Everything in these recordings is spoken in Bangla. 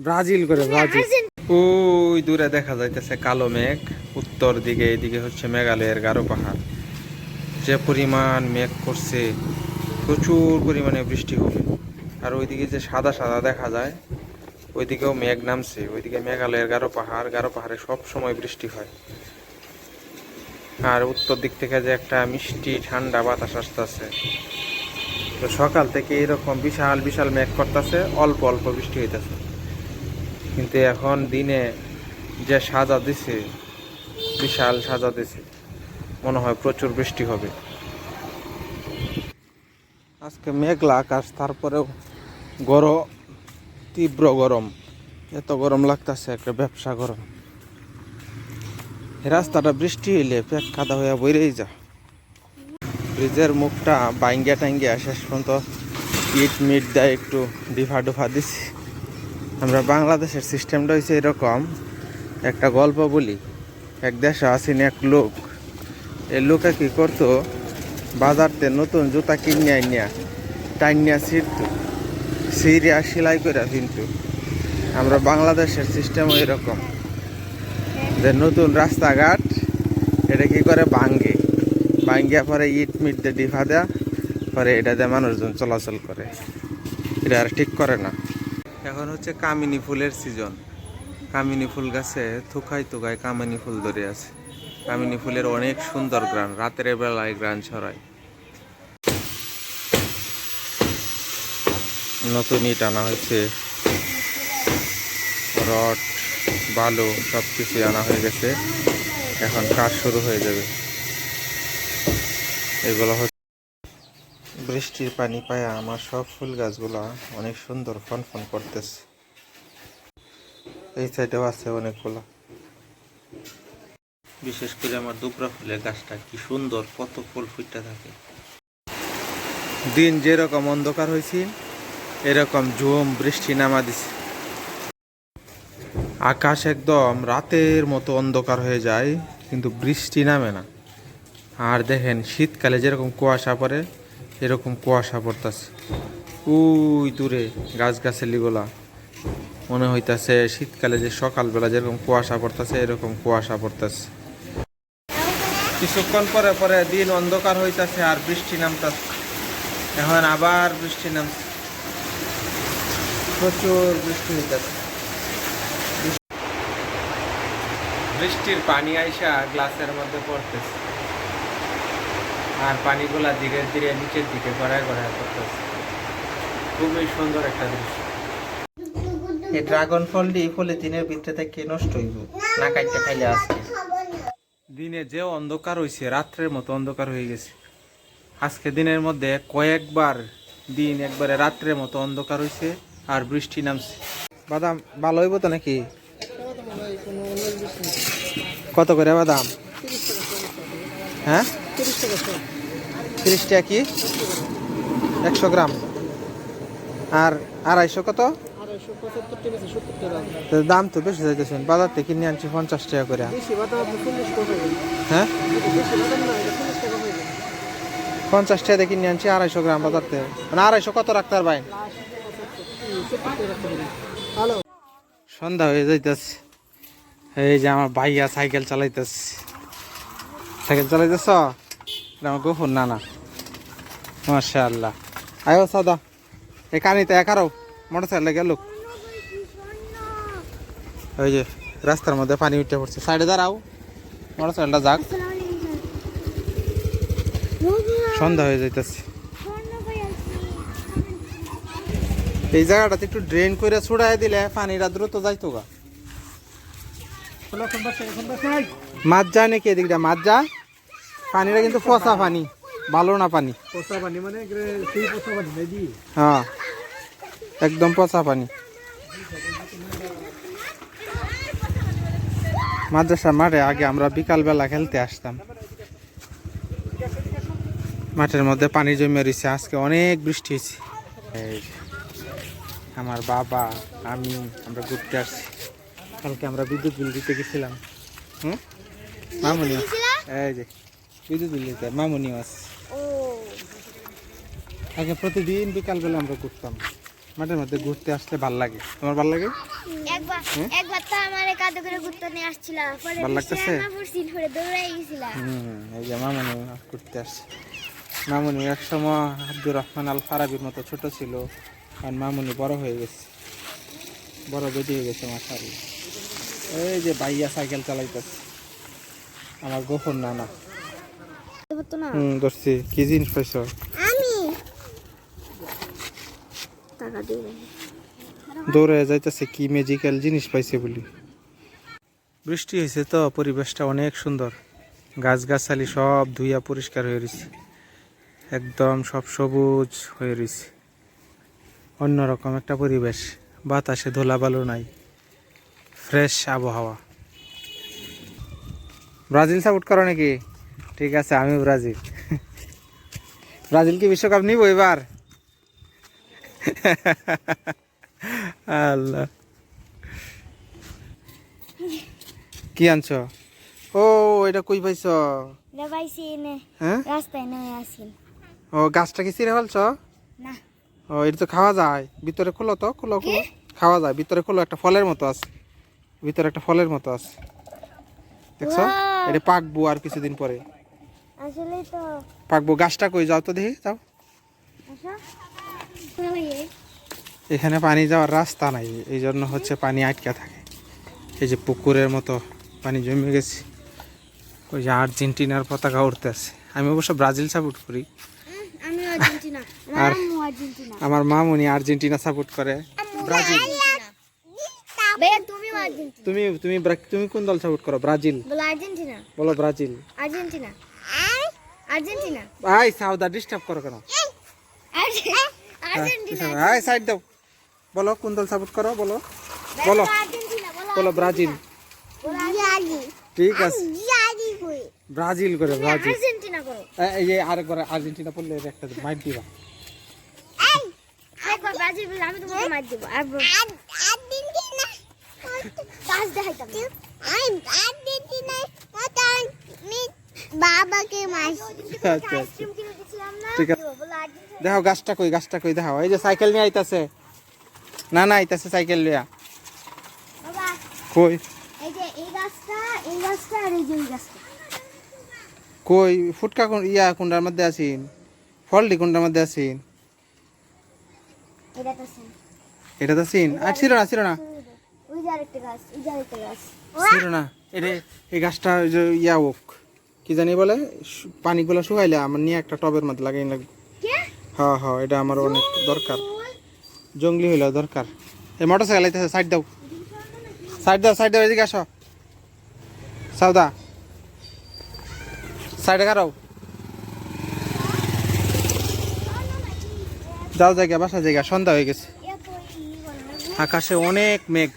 ব্রাজিল করে ব্রাজিল। ওই দূরে দেখা যাইতেছে কালো মেঘ, উত্তর দিকে এদিকে হচ্ছে মেঘালয়ের গারো পাহাড়। যে পরিমাণ মেঘ করছে, প্রচুর পরিমাণে বৃষ্টি হবে। আর ওইদিকে যে সাদা সাদা দেখা যায়, ওইদিকেও মেঘ নামছে। ওইদিকে মেঘালয়ের গারো পাহাড়ে সব সময় বৃষ্টি হয়। আর উত্তর দিক থেকে যে একটা মিষ্টি ঠান্ডা বাতাস আসতেছে। তো সকাল থেকে এরকম বিশাল বিশাল মেঘ করতেছে, অল্প অল্প বৃষ্টি হইতেছে। কিন্তু এখন দিনে যে সাজা দিছে, বিশাল সাজা দিছে, মনে হয় প্রচুর বৃষ্টি হবে। আজকে মেঘলা আকাশ, তারপরেও গরম, তীব্র গরম। এত গরম লাগতেছে, একটা ব্যবসা গরম। রাস্তাটা বৃষ্টি হইলে পেক কাদা হইয়া বইরেই যা। ব্রিজের মুখটা বাইঙ্গা টাঙ্গিয়া শেষ পর্যন্ত ইট মিট দেয় একটু ডিফা ডুফা দিছি। আমরা বাংলাদেশের সিস্টেমটা হয়েছে এরকম। একটা গল্প বলি। এক দেশে আসেন এক লোক। এই লোকে কি করতো, বাজারতে নতুন জুতা কিনিয়া নিয়া টাইনিয়া ছিঁড়তো, সিরিয়া সেলাই করে কিন্তু আমরা বাংলাদেশের সিস্টেমও এরকম, যে নতুন রাস্তাঘাট এটা কি করে ভাঙ্গিয়া পরে ইট মিট দিয়ে ডিফা দেয়া, পরে এটা দিয়ে মানুষজন চলাচল করে। এটা আর ঠিক করে না। এখন হচ্ছে কামিনী ফুলের সিজন। কামিনী ফুল গাছে থুকাই থুকাই কামিনী ফুল ধরে আছে। কামিনী ফুলের অনেক সুন্দর গ্রান, রাতের বেলায় গ্রান ছড়ায়। নতুন ইট আনা হয়েছে, রড বালু সব কিছু আনা হয়ে গেছে। এখন কাজ শুরু হয়ে যাবে। এগুলো হচ্ছে বৃষ্টির পানি পায়া আমার সব ফুল গাছগুলা অনেক সুন্দর ফন ফন করতেছে। এই সাইডেও আছে অনেকগুলো। বিশেষ করে আমার দুবরা ফুলের গাছটা কি সুন্দর, কত ফুল ফুটতে থাকে। দিন যেরকম অন্ধকার হয়েছে, এরকম ঝুম বৃষ্টি নামা দিছে। আকাশ একদম রাতের মতো অন্ধকার হয়ে যায়, কিন্তু বৃষ্টি নামে না। আর দেখেন শীতকালে যেরকম কুয়াশা পড়ে, এরকম কুয়াশা পড়তেছে। ওই দূরে গাছগাছালিগুলা মনে হইতাছে শীতকালে যে সকালবেলা যেরকম কুয়াশা পড়তেছে, এরকম কুয়াশা পড়তেছে। কিছুক্ষণ পরে পরে দিন অন্ধকার হইতাছে আর বৃষ্টি নামতেছে। এখন আবার বৃষ্টি নামছে, প্রচুর বৃষ্টি হইতাছে। বৃষ্টির পানি আইসা গ্লাসের মধ্যে পড়তেছে, আর পানিগুলা ধীরে ধীরে নিচের দিকে গড়ায় গড়ায় পড়তেছে। খুবই সুন্দর একটা দৃশ্য। এই ড্রাগন ফলটি পলিথিনের ভিতরে থেকে নষ্ট হইব না, কাটতে খাইলে আজকে। দিনে যে অন্ধকার হয়েছে, রাত্রের মতো অন্ধকার হয়ে গেছে। আজকে দিনের মধ্যে কয়েকবার দিন একবারে রাত্রের মতো অন্ধকার হয়েছে আর বৃষ্টি নামছে। বাদাম ভালো হইব তো নাকি? কত করে বাদাম? হ্যাঁ, 30 টাকা কি 100 গ্রাম? আর 250 কত? দাম তো বেশি যাইতেছেন। বাজার থেকে কিনে আনছি 50 টাকা করে। হ্যাঁ, 50 টাকা দিয়ে কিনে আনছি 250 গ্রাম বাজার থেকে। মানে 250 কত রাখতে পারবেন? সন্ধ্যা হয়ে যাইতেছে। এই যে আমার ভাইয়া সাইকেল চালাইতেছে। সাইকেল চালাইতেছ? আমার গোফর না না, মাশাআল্লাহ। আয়ো সাদা এই কানিতে একারও মোটর সাইকেল গেল। ওই যে রাস্তার মধ্যে পানি উঠে পড়ছে, সাইডে দাঁড়াও, মোটর সাইকেলটা যাক। সন্ধ্যা হয়ে যাইতেছে। এই জায়গাটাতে একটু ড্রেন করে ছুড়াই দিলে পানিটা দ্রুত যাইতো গা। মাছ যায় নাকি এদিকটা? মাছ যায়। পানিটা কিন্তু পচা পানি, ভালো না পানি। পচা পানি মানে হ্যাঁ, একদম পচা পানি। মাদ্রাসা মাঠে আগে আমরা বিকালবেলা খেলতে আসতাম। মাঠের মধ্যে পানি জমে রয়েছে। আজকে অনেক বৃষ্টি হয়েছে। আমার বাবা আমি আমরা ঘুরতে আসছি। কালকে আমরা বিদ্যুৎ বিল দিতে গেছিলাম। মামুনি এই যে বিদ্যুৎ বিল দিতে মামুনি আছে। আগে প্রতিদিন বিকালবেলা আমরা ঘুরতাম। মাঠের মধ্যে ঘুরতে আসতে ভাল লাগে, তোমার ভাল লাগে? একবার একবার তো আমার কাঁধে করে ঘুরতে নিয়ে আসছিলাম, পরে ভাল লাগতেছে? পরে দৌড়াই গেছিলাম। এই যে মামুনি ঘুরতে আসছে। মামুনি এক সময় আব্দুর রহমান আল ফারাবির মতো ছোট ছিল, আর মামুনি বড় হয়ে গেছে, বড় বেদি হয়ে গেছে মাশাআল্লাহ। এই যে ভাইয়া সাইকেল চালাইতেছে, আমার গোফর নানা। ধরছি। কি জিনিস পাইছ? আমি টাকা দিয়ে দৌড়ে যাইতেছে, কি ম্যাজিক্যাল জিনিস পাইছে বলি। বৃষ্টি হয়েছে তো পরিবেশটা অনেক সুন্দর, গাছগাছালি সব ধুইয়া পরিষ্কার হয়ে রয়েছে, একদম সব সবুজ হয়ে রয়েছে, অন্যরকম একটা পরিবেশ, বাতাসে ধুলাবালু নাই, ফ্রেশ আবহাওয়া। ব্রাজিল সাপোর্ট করো নাকি? ঠিক আছে, আমি ব্রাজিল। ব্রাজিল কি বিশ্বকাপ নিব এবার? আল্লাহ, কি আনছো? ও এটা কই পাইছ? পাইছি এনে হ্যাঁ, রাস্তায় নেমে আসিল। ও গাছটা কি ছিঁড়ে ফেলছ? না, ও এটা তো খাওয়া যায়, ভিতরে খোলো তো, খোলো খোলো, খাওয়া যায়, ভিতরে খোলো, একটা ফলের মতো আছে, ভিতরে একটা ফলের মতো আছে, দেখছো? Wow! এটা পাকবো আর কিছুদিন পরে আসলে তো পাকবো। গাছটা কই, যাও তো দেখি, যাও। আচ্ছা এখানে পানি যাওয়ার রাস্তা নাই, এই জন্য হচ্ছে পানি আটকে থাকে, এই যে পুকুরের মতো পানি জমে গেছে। ওই যে আর্জেন্টিনার পতাকা উঠতে আছে। আমি অবশ্য ব্রাজিল সাপোর্ট করি, আমি আর্জেন্টিনা, আর আম্মু আর্জেন্টিনা। আমার মামুনি আর্জেন্টিনা সাপোর্ট করে। ব্রাজিল। ভাইয়া তুমি আর্জেন্টিনা, তুমি তুমি তুমি কোন দল সাপোর্ট করো? ব্রাজিল বলো আর্জেন্টিনা, বলো, Brazil. Argentina, Argentina, I Sawda disturb করো কেন? আর্জেন্টিনা। আই সাইড দাও, বলো কোন দল সাপোর্ট করো, বলো বলো আর্জেন্টিনা বলো। ব্রাজিল। ব্রাজিল, ঠিক আছে, ব্রাজিল করে, ব্রাজিল। আর্জেন্টিনা করো। এই যে আরেকবার আর্জেন্টিনা পড়লে একটা মাইট দিবা। একবার ব্রাজিল বলে আমি তোমাকে মার দেব। একবার আর্জেন্টিনা কাজ দেখাইতাম। আর্জেন্টিনা মতন বাবাকে মারছি। আচ্ছা আচ্ছা, আইসক্রিম কিনে দিছিলাম না, ঠিক আছে। বলো আর্জেন্টিনা। দেখো গাছটা কই, গাছটা কই দেখাও। এই যে সাইকেল নিয়ে আইতাছে, না না আইতাছে সাইকেল লিয়া। বাবা কই এই যে এই গাছটা আর এই যে এই গাছটা। কই ফুটকা কোন ইয়া কোনটার মধ্যে আছিন? ফলটি কোনটার মধ্যে আছিন? এটা তো সেম। এটা তো সিন। আর ছিল না, ছিল না, ওই যে আরেকটা গাছ, ওই যে আরেকটা গাছ। ছিল না। এটা এই গাছটা ওই যে ইয়া ওক কি জানি বলে, পানিগুলো শুকাইলে আমার নিয়ে একটা টবের মধ্যে লাগাই লাগবে। কে? হ্যাঁ হ্যাঁ, এটা আমার অনেক দরকার, জঙ্গলি হইলেও দরকার। এই মোটর সাইকেল আইতেছে, সাইড দাও, সাইড দাও, সাইড দাও, এদিকে আসো সাউদা, সাইডে কারাও, যাও জায়গা, বাসা জায়গা, সন্ধ্যা হয়ে গেছে, এত ই বলে। আকাশে অনেক মেঘ,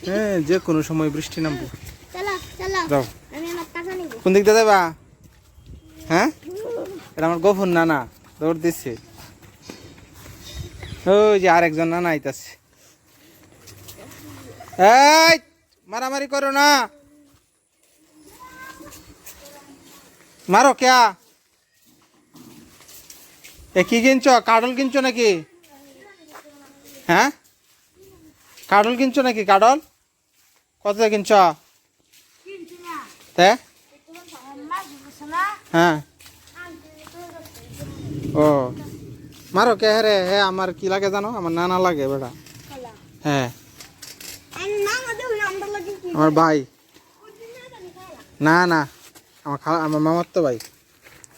হ্যাঁ যে কোনো সময় বৃষ্টি নামবো। চলো চলো, যাও। আমি আমার টাকা নিব। কোন দিক দিয়ে যাবা? হ্যাঁ, এটা আমার গোফর নানা দৌড় দিচ্ছে। ওই যে আরেকজন নানা আইতাছে। এই মারামারি করো না, মারো ক্যা? এ কি কিনছো? কাডল কিনছো নাকি? হ্যাঁ, কাডল কিনছো নাকি? কাডল কত দিয়ে কিনছ? তে হ্যাঁ, ও মারো কে রে? হে আমার কি লাগে জানো? আমার নানা লাগে বেটা। হ্যাঁ, আমার ভাই। না না, আমার মামার তো ভাই।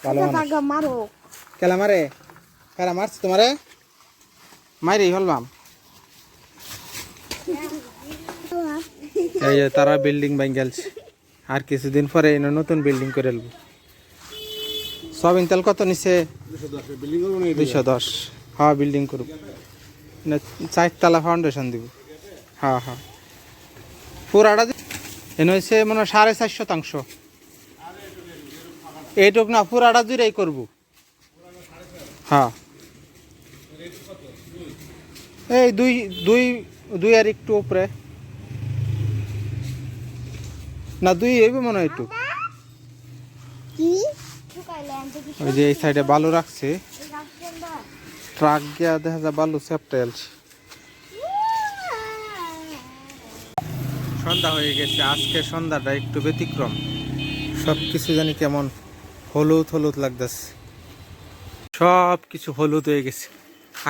ভালো মানুষ। মারো। কেলা মারে? কারা মারছে তোমারে? মাইরেই হলবাম। এই যে তারা বিল্ডিং বাই গেলছে, আর কিছুদিন পরে এনে নতুন বিল্ডিং করে এলব। সব ইনতেল কত নিছে? 210। হ্যাঁ বিল্ডিং করব, 4 তলা ফাউন্ডেশন দিব। হ্যাঁ হ্যাঁ, পুরাটা এনে হয়েছে মনে হয় 4.5%। এইটুক না, পুরাটা জুড়েই করব। হ্যাঁ, এই দুই আর একটু উপরে না, 2 হইবে মনে হয় একটু। কি শুকাইলে আনতে কি? ওই যে এই সাইডে বালু রাখছে, ট্রাক গিয়া দেখা যায় বালু চ্যাপটা সন্ধ্যা হয়ে গেছে। আজকে সন্ধ্যাটা একটু ব্যতিক্রম, সব কিছু জানি কেমন হলুদ হলুদ লাগতেছে, সব কিছু হলুদ হয়ে গেছে,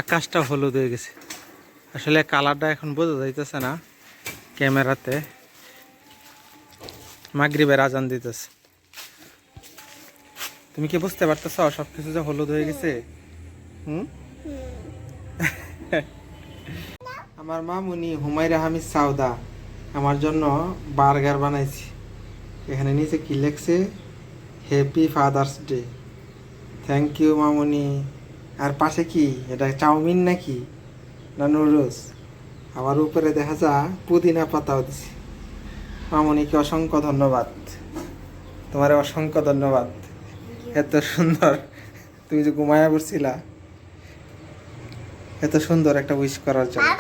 আকাশটা হলুদ হয়ে গেছে। আসলে কালারটা এখন বোঝা যাইতেছে না ক্যামেরাতে, মাগরিবের আজান দিতেছে। তুমি কি বুঝতে পারতেছ সব কিছু যে হলুদ হয়ে গেছে? আমার মামুনি হুমায়রা হামিদ সাউদা আমার জন্য বার্গার বানাইছি। এখানে নিচে কি লেখছে, happy father's day. Thank you মামুনি। আর পাশে কি এটা, চাউমিন নাকি না নুডলস? আবার উপরে দেখা যায় পুদিনা পাতাও দিছি। মামুনিকে অসংখ্য ধন্যবাদ, তোমার অসংখ্য ধন্যবাদ। এত সুন্দর, তুমি যে ঘুমায়া পড়ছিলা, এত সুন্দর একটা উইশ করার জন্য।